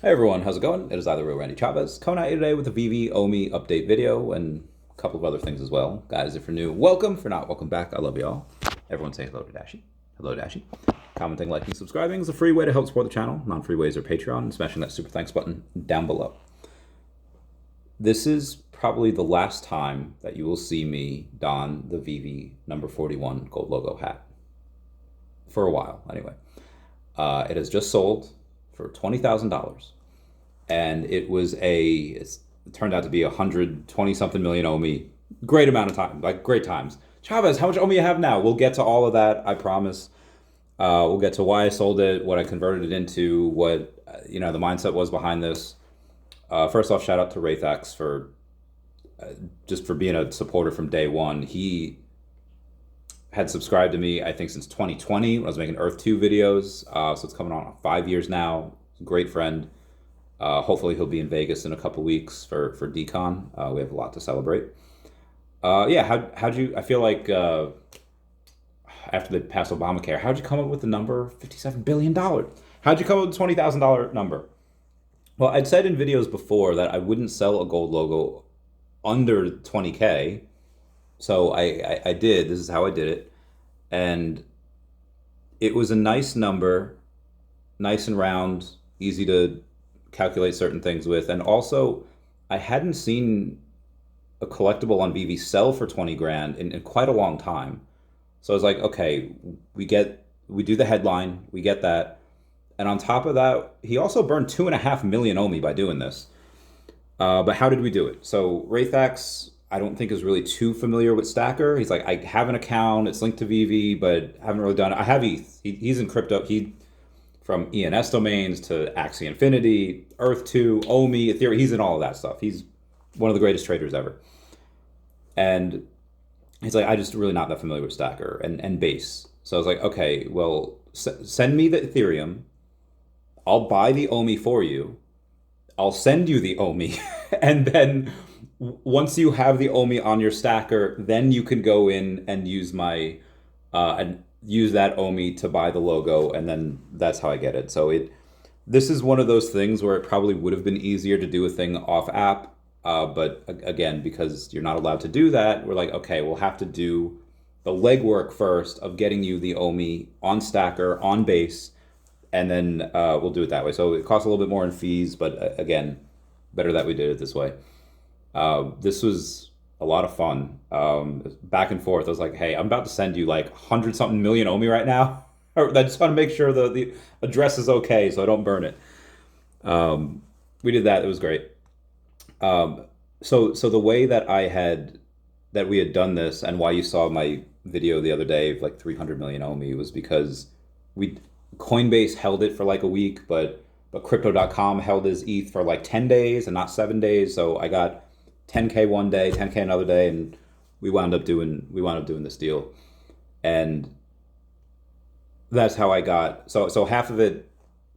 Hey everyone, how's it going? It is either Real Randy Chavez coming at you today with a VeVe OMI update video and a couple of other things as well. Guys, if you're new, welcome. For not, welcome back. I love you all. Everyone say hello to Dashi. Hello, Dashi. Commenting, liking, subscribing is a free way to help support the channel. Non-free ways are Patreon and smashing that super thanks button down below. This is probably the last time that you will see me don the VeVe number 41 gold logo hat. For a while, anyway. It has just sold for $20,000. And it turned out to be 120 something million OMI. Great amount of time, like great times. Chavez, how much OMI you have now? We'll get to all of that, I promise. We'll get to why I sold it, what I converted it into, what the mindset was behind this. First off, shout out to Wraithax for just for being a supporter from day one. He had subscribed to me, I think, since 2020 when I was making Earth2 videos. So it's coming on 5 years now. Great friend. Hopefully he'll be in Vegas in a couple weeks for Decon. We have a lot to celebrate. Yeah, how'd you? I feel like after they passed Obamacare, how'd you come up with the number $57 billion? How'd you come up with the $20,000 number? Well, I'd said in videos before that I wouldn't sell a gold logo under 20K. So I did. This is how I did it. And it was a nice number, nice and round, easy to calculate certain things with. And also, I hadn't seen a collectible on VeVe sell for 20 grand in quite a long time. So I was like, okay, we do the headline, we get that. And on top of that, he also burned 2.5 million OMI by doing this. But how did we do it? So Wraithax, I don't think is really too familiar with Stacker. He's like, I have an account, it's linked to VeVe, but haven't really done it. I have ETH. He's in crypto. From ENS domains to Axie Infinity, Earth2, OMI, Ethereum. He's in all of that stuff. He's one of the greatest traders ever. And he's like, I just really not that familiar with Stacker and Base. So I was like, okay, well, send me the Ethereum. I'll buy the OMI for you. I'll send you the OMI. And then once you have the OMI on your Stacker, then you can go in and use my use that OMI to buy the logo, and then that's how I get it. So this is one of those things where it probably would have been easier to do a thing off app, but again, because you're not allowed to do that, we're like, okay, we'll have to do the legwork first of getting you the OMI on Stacker, on Base, and then we'll do it that way. So it costs a little bit more in fees, but again, better that we did it this way. This was a lot of fun. Back and forth. I was like, hey, I'm about to send you like 100-something million OMI right now. I just want to make sure the address is okay so I don't burn it. We did that. It was great. So the way that we had done this, and why you saw my video the other day of like 300 million OMI, was because Coinbase held it for like a week, but Crypto.com held his ETH for like 10 days and not 7 days. So I got 10K one day, 10K another day, and we wound up doing this deal. And that's how I got, so half of it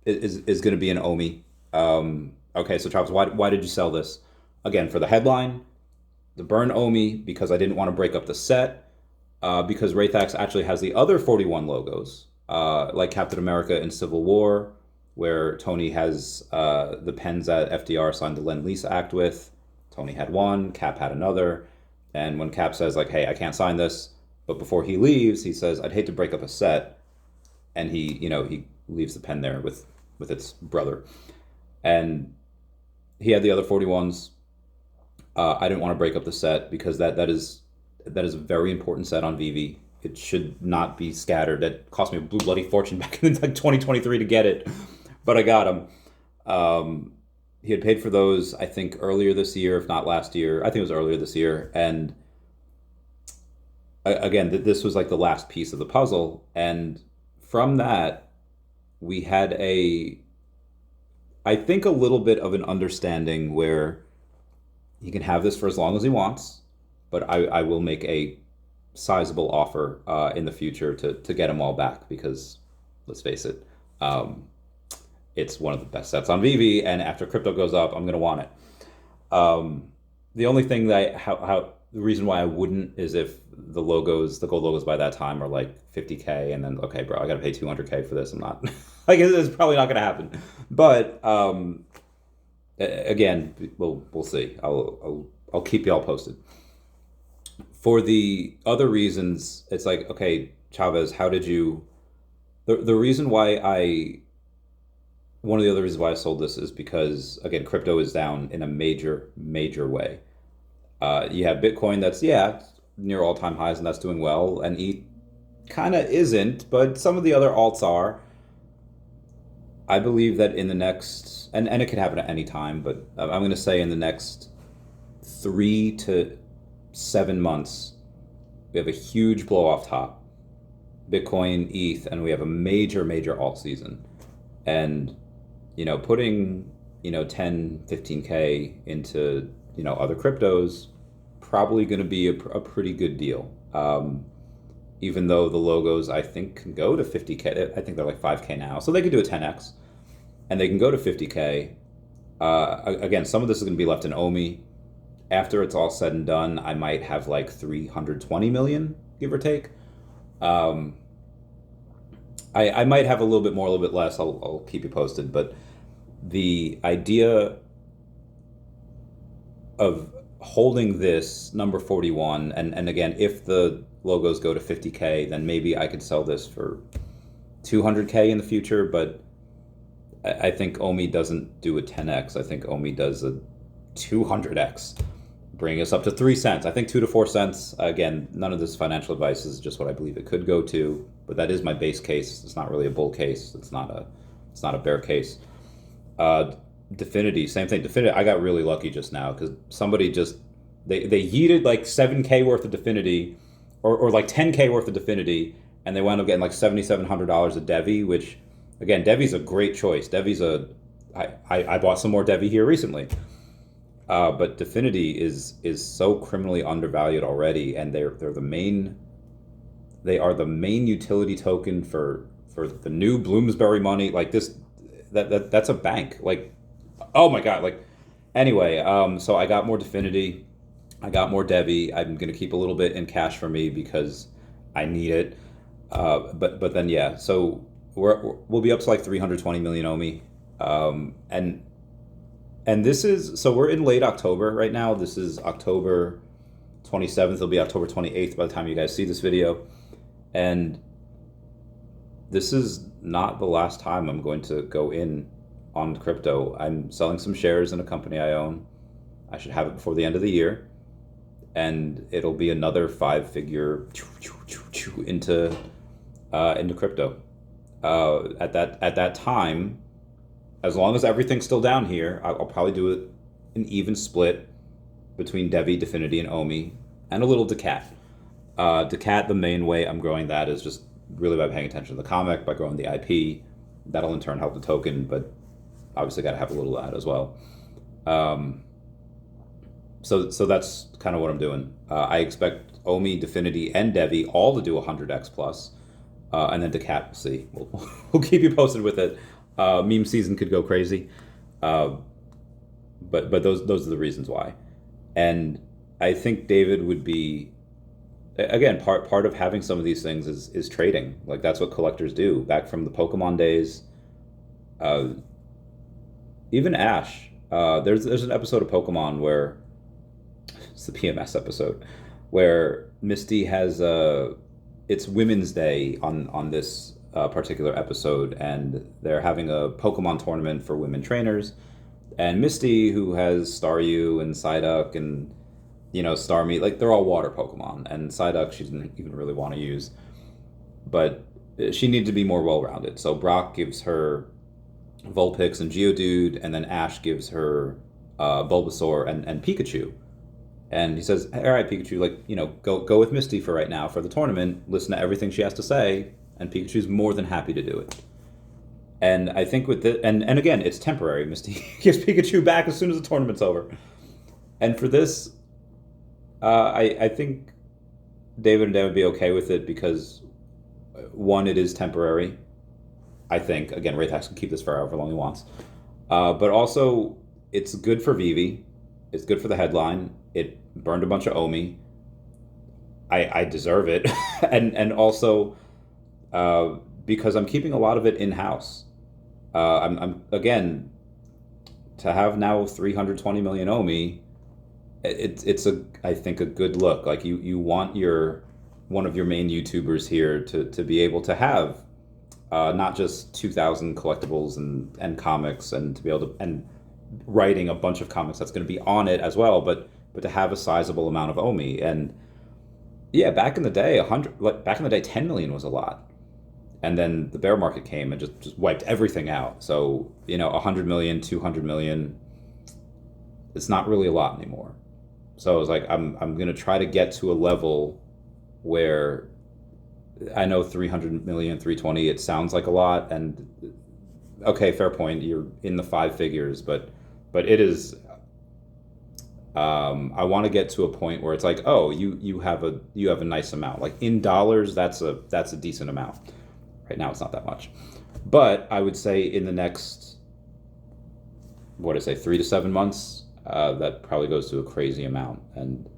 is going to be an OMI. Okay, so Travis, why did you sell this? Again, for the headline, the burn OMI, because I didn't want to break up the set, because Wraithax actually has the other 41 logos, like Captain America in Civil War, where Tony has the pens that FDR signed the Lend-Lease Act with. Tony had one, Cap had another, and when Cap says like, hey, I can't sign this, but before he leaves, he says, I'd hate to break up a set, and he leaves the pen there with its brother. And he had the other 41s. I didn't want to break up the set because that is a very important set on VeVe. It should not be scattered. That cost me a blue bloody fortune back in like 2023 to get it, but I got him. He had paid for those, I think, earlier this year, if not last year. I think it was earlier this year. And again, this was like the last piece of the puzzle. And from that, we had I think, a little bit of an understanding where he can have this for as long as he wants, but I will make a sizable offer in the future to get them all back, because let's face it, it's one of the best sets on VeVe, and after crypto goes up, I'm going to want it. The only thing the reason why I wouldn't is if the gold logos by that time are like 50K, and then, okay, bro, I got to pay 200K for this. I'm not, like, it's probably not going to happen. But again, we'll see. I'll keep y'all posted. For the other reasons, it's like, okay, Chavez, how did you? The reason why one of the other reasons why I sold this is because, again, crypto is down in a major way. You have Bitcoin that's, yeah, near all-time highs, and that's doing well, and ETH kind of isn't, but some of the other alts are. I believe that in the next, and it could happen at any time, but I'm going to say in the next 3 to 7 months, we have a huge blow off top. Bitcoin, ETH, and we have a major alt season. And, putting, 10, 15K into, other cryptos, probably going to be a pretty good deal. Even though the logos, I think, can go to 50K. I think they're like 5K now. So they could do a 10X. And they can go to 50K. Again, some of this is going to be left in OMI. After it's all said and done, I might have like 320 million, give or take. I might have a little bit more, a little bit less. I'll keep you posted. But the idea of holding this number 41, and again, if the logos go to 50K, then maybe I could sell this for 200K in the future. But I think OMI doesn't do a 10X. I think OMI does a 200X, bring us up to 3 cents. I think 2 to 4 cents. Again, none of this financial advice is just what I believe it could go to, but that is my base case. It's not really a bull case. It's not a bear case. Definity, same thing. Definity, I got really lucky just now because somebody just they yeeted like 7K worth of Definity, or like 10K worth of Definity, and they wound up getting like $7,700 of DEVVE, which, again, DEVVE's a great choice. DEVVE's I bought some more DEVVE here recently. But Definity is so criminally undervalued already, and they are the main utility token for the new Bloomsbury money. Like this, that's a bank. Like, oh my God. Like, anyway, so I got more Definity, I got more DEVVE. I'm gonna keep a little bit in cash for me because I need it. But then yeah, so we'll be up to like 320 million OMI, and this is, so we're in late October right now. This is October 27th. It'll be October 28th by the time you guys see this video. And this is not the last time I'm going to go in on crypto. I'm selling some shares in a company I own. I should have it before the end of the year. And it'll be another 5-figure into crypto. At that time, as long as everything's still down here, I'll probably do an even split between DEVVE, Definity, and OMI, and a little DACAT. DACAT, the main way I'm growing that is just really by paying attention to the comic, by growing the IP. That'll in turn help the token, but obviously got to have a little of that as well. So that's kind of what I'm doing. I expect OMI, Definity, and DEVVE all to do 100x plus, and then DACAT, we'll see. We'll keep you posted with it. Meme season could go crazy, but those are the reasons why. And I think David would be, again, part of having some of these things is trading. Like, that's what collectors do. Back from the Pokemon days, even Ash. There's an episode of Pokemon where it's the PMS episode where Misty has it's Women's Day on this particular episode, and they're having a Pokemon tournament for women trainers, and Misty, who has Staryu and Psyduck and Starmie, like, they're all water Pokemon, and Psyduck she didn't even really want to use, but she needed to be more well-rounded. So Brock gives her Vulpix and Geodude, and then Ash gives her Bulbasaur and Pikachu. And he says, all right, Pikachu, like, go with Misty for right now for the tournament, listen to everything she has to say, and Pikachu's more than happy to do it. And I think with the, and again, it's temporary. Misty gives Pikachu back as soon as the tournament's over. And for this, I think David and Dan would be okay with it because, one, it is temporary. I think, again, Raythax can keep this for however long he wants. But also, it's good for VeVe. It's good for the headline. It burned a bunch of OMI. I deserve it. and also, because I'm keeping a lot of it in-house. I'm again, to have now 320 million OMI, it's I think a good look. Like you want one of your main YouTubers here to be able to have not just 2,000 collectibles and comics, and to be able to, and writing a bunch of comics that's going to be on it as well, but to have a sizable amount of OMI. And yeah, back in the day, 10 million was a lot. And then the bear market came and just wiped everything out. So, 100 million, 200 million, it's not really a lot anymore. So I was like, I'm going to try to get to a level where I know 300 million, 320, it sounds like a lot. And okay, fair point. You're in the 5 figures, but it is, I want to get to a point where it's like, oh, you have a nice amount. Like in dollars, that's a decent amount. Right now, it's not that much. But I would say in the next, 3 to 7 months, that probably goes to a crazy amount. And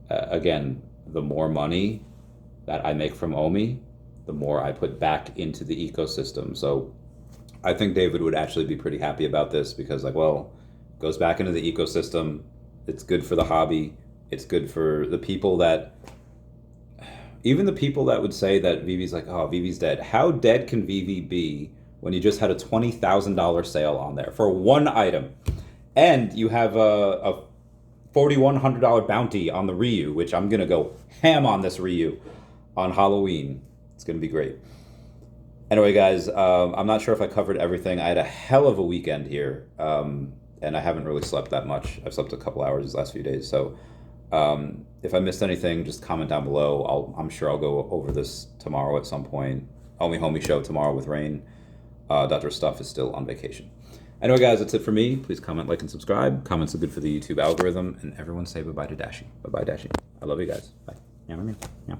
again, the more money that I make from OMI, the more I put back into the ecosystem. So I think David would actually be pretty happy about this, because it goes back into the ecosystem. It's good for the hobby. It's good for the people even the people that would say that VeVe's like, oh, VeVe's dead. How dead can VeVe be when you just had a $20,000 sale on there for one item? And you have a $4,100 bounty on the Ryu, which I'm going to go ham on this Ryu on Halloween. It's going to be great. Anyway, guys, I'm not sure if I covered everything. I had a hell of a weekend here, and I haven't really slept that much. I've slept a couple hours these last few days. So if I missed anything, just comment down below. I'm sure I'll go over this tomorrow at some point. OMI Homie show tomorrow with Rain. Dr. Stuff is still on vacation. Anyway, guys, that's it for me. Please comment, like, and subscribe. Comments are good for the YouTube algorithm. And everyone say bye-bye to Dashi. Bye-bye, Dashi. I love you guys. Bye. Meow, meow, meow.